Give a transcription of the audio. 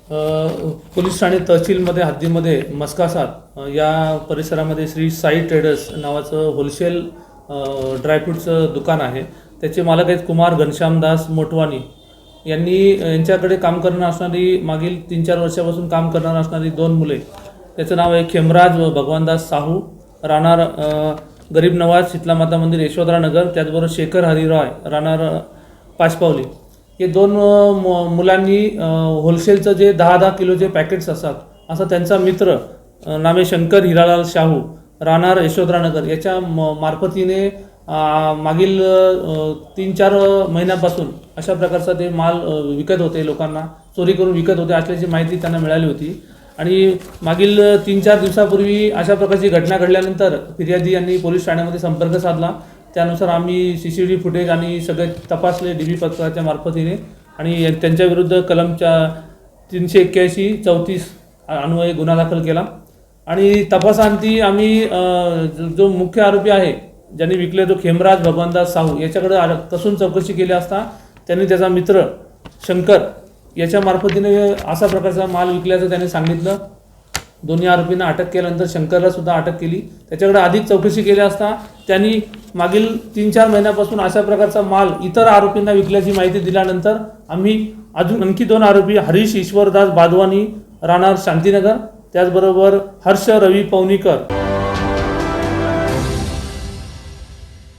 Police Thane तहसीलमध्ये हद्दीमध्ये मस्कासात या परिसरामध्ये Shri Sai traders नावाचं होलसेल ड्रायफ्रूटचं दुकान आहे। त्याचे मालक आहेत कुमार घनश्यामदास मोटवानी यांच्याकडे काम करणार असणारी मागील 3-4 वर्षापासून काम करणार असणारी 2 मुले। त्याचं नाव आहे खेमराज व भगवानदास साहू, राहणार गरीब नवाज शीतला माता मंदिर यशोधरा नगर, त्याचबरोबर शेखर हरिराय राहणार पाचपावली। हे 2 मुलांनी होलसेलचं जे 10-10 किलोचे पॅकेट्स असतात असा त्यांचा मित्र नामे शंकर हिरालाल शाहू राहणार यशोधरा नगर याच्या मार्फतीने मागील 3-4 महिन्यापासून अशा प्रकारचा ते माल विकत होते, लोकांना चोरी करून विकत होते असल्याची माहिती त्यांना मिळाली होती। आणि मागील 3-4 दिवसापूर्वी अशा प्रकारची घटना घडल्यानंतर फिर्यादी यांनी पोलीस ठाण्यामध्ये संपर्क साधला। त्यानुसार आम्ही CCTV फुटेज आणि सगळे तपासले DB पथकाच्या मार्फतीने आणि त्यांच्या विरुद्ध कलमच्या 381-34 अन्वये गुन्हा दाखल केला। आणि तपासांती आम्ही जो मुख्य आरोपी आहे ज्यांनी विकले तो खेमराज भगवानदास साहू याच्याकडे कसून चौकशी केली असता त्यांनी त्याचा मित्र शंकर याच्या मार्फतीने असा प्रकारचा माल विकल्याचं त्याने सांगितलं। दोन्ही आरोपींना अटक केल्यानंतर शंकरला सुद्धा अटक केली। त्याच्याकडे अधिक चौकशी केली असता त्यांनी मागील 3-4 महिन्यापासून अशा प्रकारचा माल इतर आरोपींना विकल्याची माहिती दिल्यानंतर आम्ही आणखी 2 आरोपी हरीश ईश्वरदास बादवानी राहणार शांतीनगर, त्याचबरोबर हर्ष रवी पवनीकर